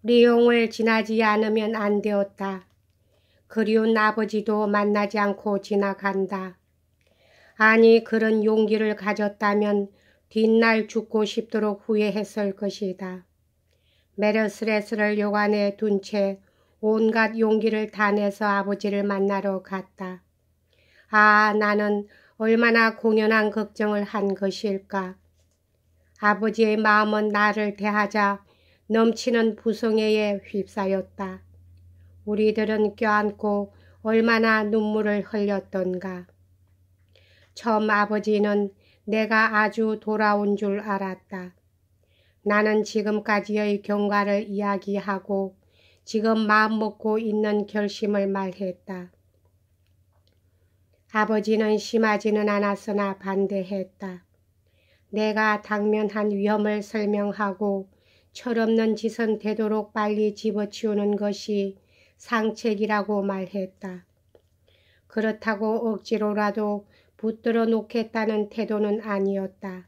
리옹을 지나지 않으면 안 되었다. 그리운 아버지도 만나지 않고 지나간다. 아니 그런 용기를 가졌다면 뒷날 죽고 싶도록 후회했을 것이다. 메르스레스를 요관에 둔 채 온갖 용기를 다 내서 아버지를 만나러 갔다. 아, 나는 얼마나 공연한 걱정을 한 것일까. 아버지의 마음은 나를 대하자 넘치는 부성애에 휩싸였다. 우리들은 껴안고 얼마나 눈물을 흘렸던가. 처음 아버지는 내가 아주 돌아온 줄 알았다. 나는 지금까지의 경과를 이야기하고 지금 마음먹고 있는 결심을 말했다. 아버지는 심하지는 않았으나 반대했다. 내가 당면한 위험을 설명하고 철없는 짓은 되도록 빨리 집어치우는 것이 상책이라고 말했다. 그렇다고 억지로라도 붙들어 놓겠다는 태도는 아니었다.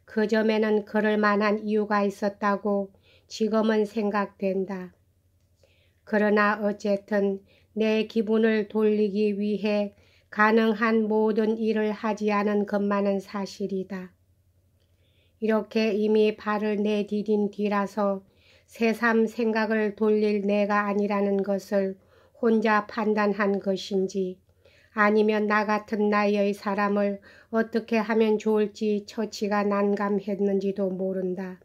그 점에는 그럴 만한 이유가 있었다고 지금은 생각된다. 그러나 어쨌든 내 기분을 돌리기 위해 가능한 모든 일을 하지 않은 것만은 사실이다. 이렇게 이미 발을 내디딘 뒤라서 새삼 생각을 돌릴 내가 아니라는 것을 혼자 판단한 것인지 아니면 나 같은 나이의 사람을 어떻게 하면 좋을지 처치가 난감했는지도 모른다.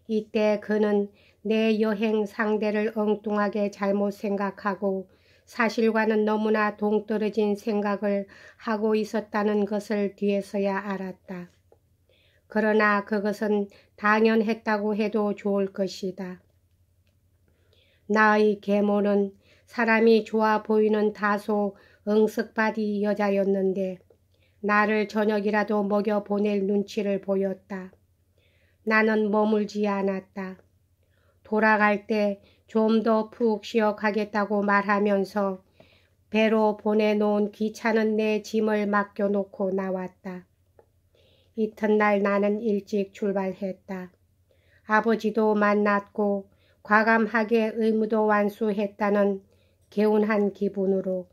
이때 그는 내 여행 상대를 엉뚱하게 잘못 생각하고 사실과는 너무나 동떨어진 생각을 하고 있었다는 것을 뒤에서야 알았다. 그러나 그것은 당연했다고 해도 좋을 것이다. 나의 계모는 사람이 좋아 보이는 다소 응석바디 여자였는데 나를 저녁이라도 먹여보낼 눈치를 보였다. 나는 머물지 않았다. 돌아갈 때 좀 더 푹 쉬어 가겠다고 말하면서 배로 보내놓은 귀찮은 내 짐을 맡겨놓고 나왔다. 이튿날 나는 일찍 출발했다. 아버지도 만났고 과감하게 의무도 완수했다는 개운한 기분으로.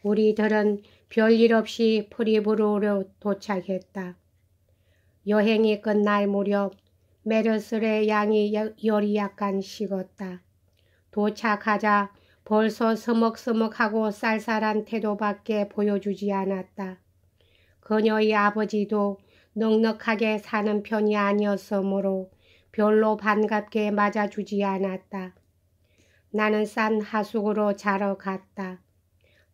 우리들은 별일 없이 프리브루로 도착했다. 여행이 끝날 무렵 메르스의 양이 열이 약간 식었다. 도착하자 벌써 서먹서먹하고 쌀쌀한 태도밖에 보여주지 않았다. 그녀의 아버지도 넉넉하게 사는 편이 아니었으므로 별로 반갑게 맞아주지 않았다. 나는 싼 하숙으로 자러 갔다.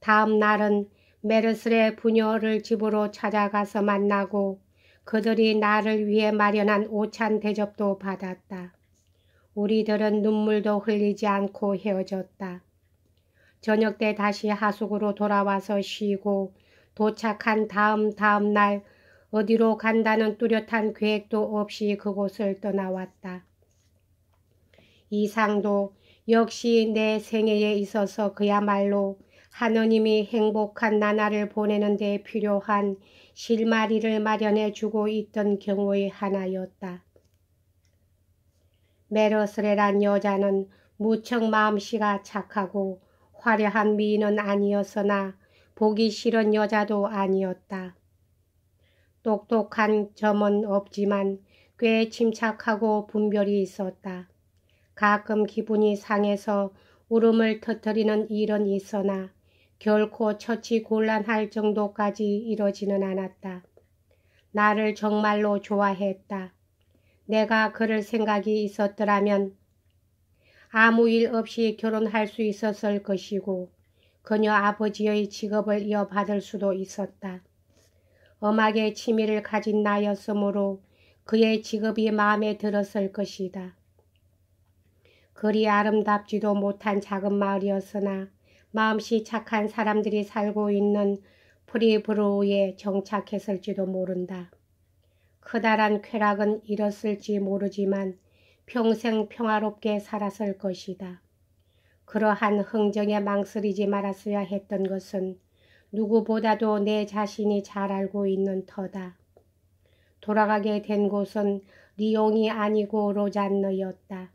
다음 날은 메르스의 부녀를 집으로 찾아가서 만나고 그들이 나를 위해 마련한 오찬 대접도 받았다. 우리들은 눈물도 흘리지 않고 헤어졌다. 저녁 때 다시 하숙으로 돌아와서 쉬고 도착한 다음 날 어디로 간다는 뚜렷한 계획도 없이 그곳을 떠나왔다. 이상도 역시 내 생애에 있어서 그야말로 하느님이 행복한 나날을 보내는 데 필요한 실마리를 마련해 주고 있던 경우의 하나였다. 메르스레란 여자는 무척 마음씨가 착하고 화려한 미인은 아니었으나 보기 싫은 여자도 아니었다. 똑똑한 점은 없지만 꽤 침착하고 분별이 있었다. 가끔 기분이 상해서 울음을 터뜨리는 일은 있으나 결코 처치 곤란할 정도까지 이러지는 않았다. 나를 정말로 좋아했다. 내가 그럴 생각이 있었더라면 아무 일 없이 결혼할 수 있었을 것이고 그녀 아버지의 직업을 이어받을 수도 있었다. 음악에 취미를 가진 나였으므로 그의 직업이 마음에 들었을 것이다. 그리 아름답지도 못한 작은 마을이었으나 마음씨 착한 사람들이 살고 있는 프리브루에 정착했을지도 모른다. 커다란 쾌락은 잃었을지 모르지만 평생 평화롭게 살았을 것이다. 그러한 흥정에 망설이지 말았어야 했던 것은 누구보다도 내 자신이 잘 알고 있는 터다. 돌아가게 된 곳은 리옹이 아니고 로잔느였다.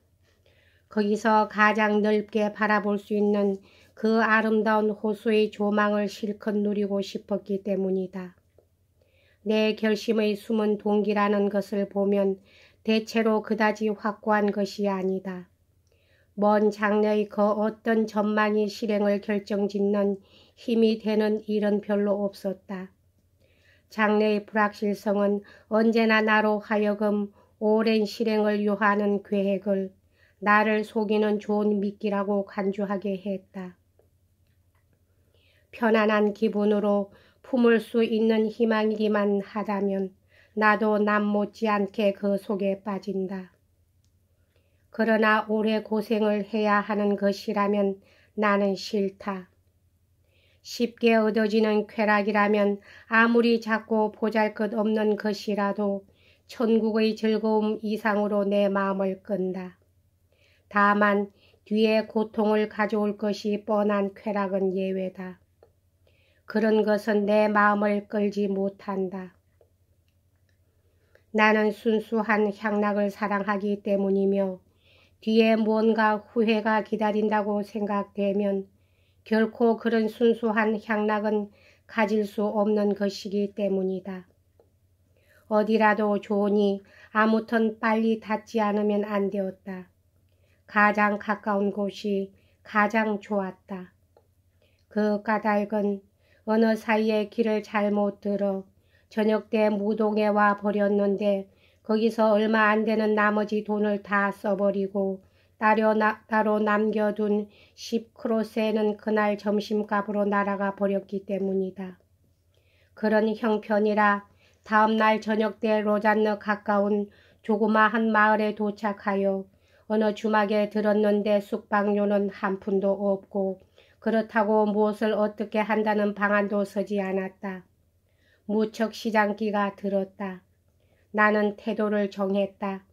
거기서 가장 넓게 바라볼 수 있는 그 아름다운 호수의 조망을 실컷 누리고 싶었기 때문이다. 내 결심의 숨은 동기라는 것을 보면 대체로 그다지 확고한 것이 아니다. 먼 장래의 그 어떤 전망이 실행을 결정짓는 힘이 되는 일은 별로 없었다. 장래의 불확실성은 언제나 나로 하여금 오랜 실행을 요하는 계획을 나를 속이는 좋은 미끼라고 간주하게 했다. 편안한 기분으로 품을 수 있는 희망이기만 하다면 나도 남 못지않게 그 속에 빠진다. 그러나 오래 고생을 해야 하는 것이라면 나는 싫다. 쉽게 얻어지는 쾌락이라면 아무리 작고 보잘것없는 것이라도 천국의 즐거움 이상으로 내 마음을 끈다. 다만 뒤에 고통을 가져올 것이 뻔한 쾌락은 예외다. 그런 것은 내 마음을 끌지 못한다. 나는 순수한 향락을 사랑하기 때문이며 뒤에 무언가 후회가 기다린다고 생각되면 결코 그런 순수한 향락은 가질 수 없는 것이기 때문이다. 어디라도 좋으니 아무튼 빨리 닿지 않으면 안 되었다. 가장 가까운 곳이 가장 좋았다. 그 까닭은 어느 사이에 길을 잘못 들어 저녁 때 무동에 와 버렸는데 거기서 얼마 안 되는 나머지 돈을 다 써버리고 따로 남겨둔 10크로세는 그날 점심값으로 날아가 버렸기 때문이다. 그런 형편이라 다음날 저녁 때 로잔느 가까운 조그마한 마을에 도착하여 어느 주막에 들었는데 숙박료는 한 푼도 없고 그렇다고 무엇을 어떻게 한다는 방안도 서지 않았다. 무척 시장기가 들었다. 나는 태도를 정했다.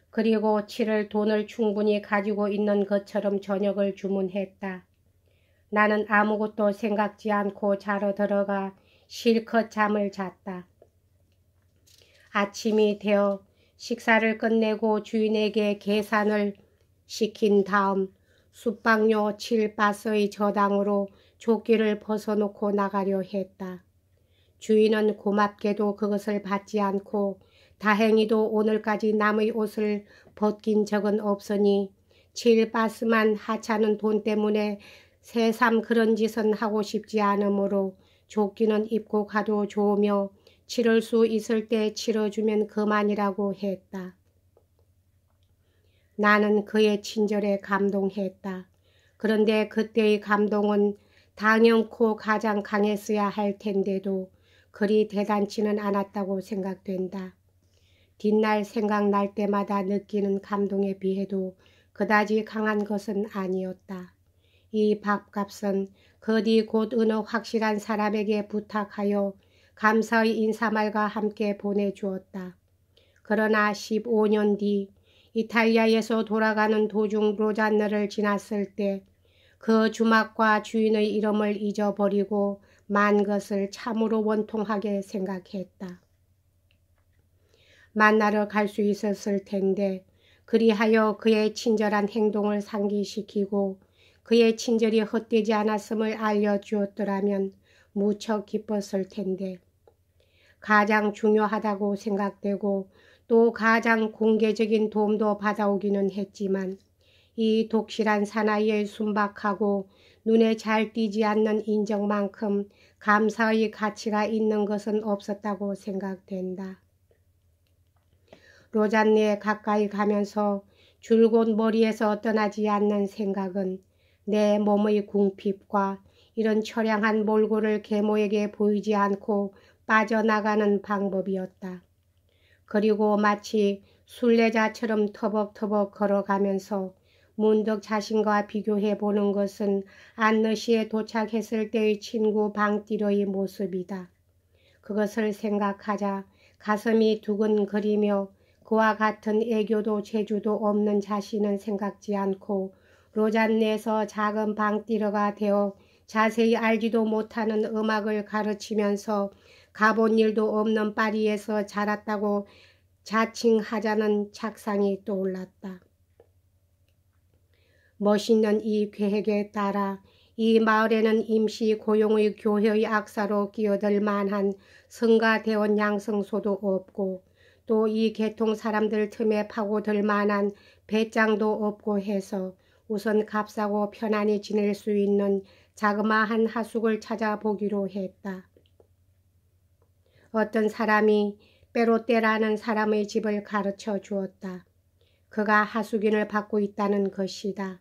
그리고 치를 돈을 충분히 가지고 있는 것처럼 저녁을 주문했다. 나는 아무것도 생각지 않고 자러 들어가 실컷 잠을 잤다. 아침이 되어 식사를 끝내고 주인에게 계산을 시킨 다음 숙박료 7바스의 저당으로 조끼를 벗어놓고 나가려 했다. 주인은 고맙게도 그것을 받지 않고 다행히도 오늘까지 남의 옷을 벗긴 적은 없으니 7바스만 하찮은 돈 때문에 새삼 그런 짓은 하고 싶지 않으므로 조끼는 입고 가도 좋으며 치를 수 있을 때 치러주면 그만이라고 했다. 나는 그의 친절에 감동했다. 그런데 그때의 감동은 당연코 가장 강했어야 할 텐데도 그리 대단치는 않았다고 생각된다. 뒷날 생각날 때마다 느끼는 감동에 비해도 그다지 강한 것은 아니었다. 이 밥값은 거디 곧 어느 확실한 사람에게 부탁하여 감사의 인사말과 함께 보내주었다. 그러나 15년 뒤 이탈리아에서 돌아가는 도중 로잔느를 지났을 때 그 주막과 주인의 이름을 잊어버리고 만 것을 참으로 원통하게 생각했다. 만나러 갈 수 있었을 텐데 그리하여 그의 친절한 행동을 상기시키고 그의 친절이 헛되지 않았음을 알려주었더라면 무척 기뻤을 텐데 가장 중요하다고 생각되고 또 가장 공개적인 도움도 받아오기는 했지만 이 독실한 사나이의 순박하고 눈에 잘 띄지 않는 인정만큼 감사의 가치가 있는 것은 없었다고 생각된다. 로잔느에 가까이 가면서 줄곧 머리에서 떠나지 않는 생각은 내 몸의 궁핍과 이런 처량한 몰골을 계모에게 보이지 않고 빠져나가는 방법이었다. 그리고 마치 순례자처럼 터벅터벅 걸어가면서 문득 자신과 비교해 보는 것은 안느시에 도착했을 때의 친구 방띠러의 모습이다. 그것을 생각하자 가슴이 두근거리며 그와 같은 애교도 재주도 없는 자신은 생각지 않고 로잔느에서 작은 방띠러가 되어 자세히 알지도 못하는 음악을 가르치면서 가본 일도 없는 파리에서 자랐다고 자칭하자는 착상이 떠올랐다. 멋있는 이 계획에 따라 이 마을에는 임시 고용의 교회의 악사로 끼어들 만한 성가대원 양성소도 없고 또 이 계통 사람들 틈에 파고들 만한 배짱도 없고 해서 우선 값싸고 편안히 지낼 수 있는 자그마한 하숙을 찾아보기로 했다. 어떤 사람이 빼로떼라는 사람의 집을 가르쳐 주었다. 그가 하숙인을 받고 있다는 것이다.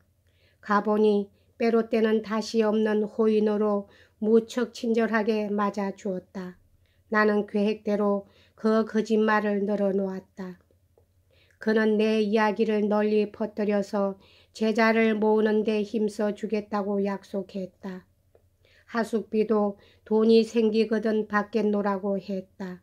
가보니 빼로떼는 다시 없는 호인으로 무척 친절하게 맞아주었다. 나는 계획대로 그 거짓말을 늘어놓았다. 그는 내 이야기를 널리 퍼뜨려서 제자를 모으는 데 힘써 주겠다고 약속했다. 하숙비도 돈이 생기거든 받겠노라고 했다.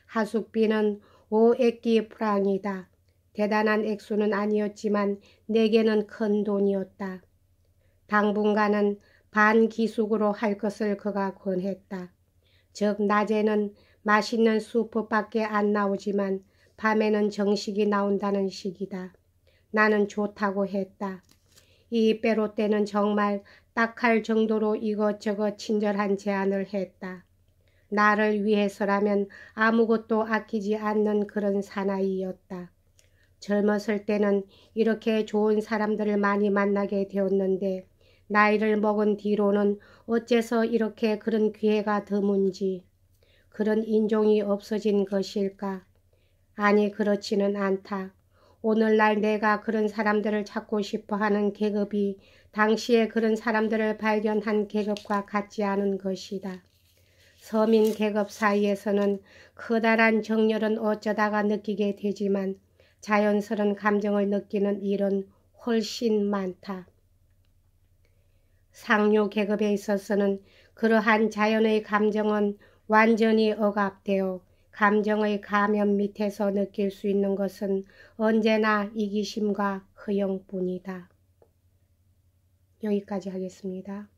하숙비는 5액기 프랑이다. 대단한 액수는 아니었지만 내게는 큰 돈이었다. 당분간은 반기숙으로 할 것을 그가 권했다. 즉 낮에는 맛있는 수프밖에 안 나오지만 밤에는 정식이 나온다는 식이다. 나는 좋다고 했다. 이 빼로떼는 정말 딱할 정도로 이것저것 친절한 제안을 했다. 나를 위해서라면 아무것도 아끼지 않는 그런 사나이였다. 젊었을 때는 이렇게 좋은 사람들을 많이 만나게 되었는데 나이를 먹은 뒤로는 어째서 이렇게 그런 기회가 드문지, 그런 인종이 없어진 것일까? 아니 그렇지는 않다. 오늘날 내가 그런 사람들을 찾고 싶어하는 계급이 당시에 그런 사람들을 발견한 계급과 같지 않은 것이다. 서민 계급 사이에서는 커다란 정열은 어쩌다가 느끼게 되지만 자연스러운 감정을 느끼는 일은 훨씬 많다. 상류 계급에 있어서는 그러한 자연의 감정은 완전히 억압되어 감정의 가면 밑에서 느낄 수 있는 것은 언제나 이기심과 허영뿐이다. 여기까지 하겠습니다.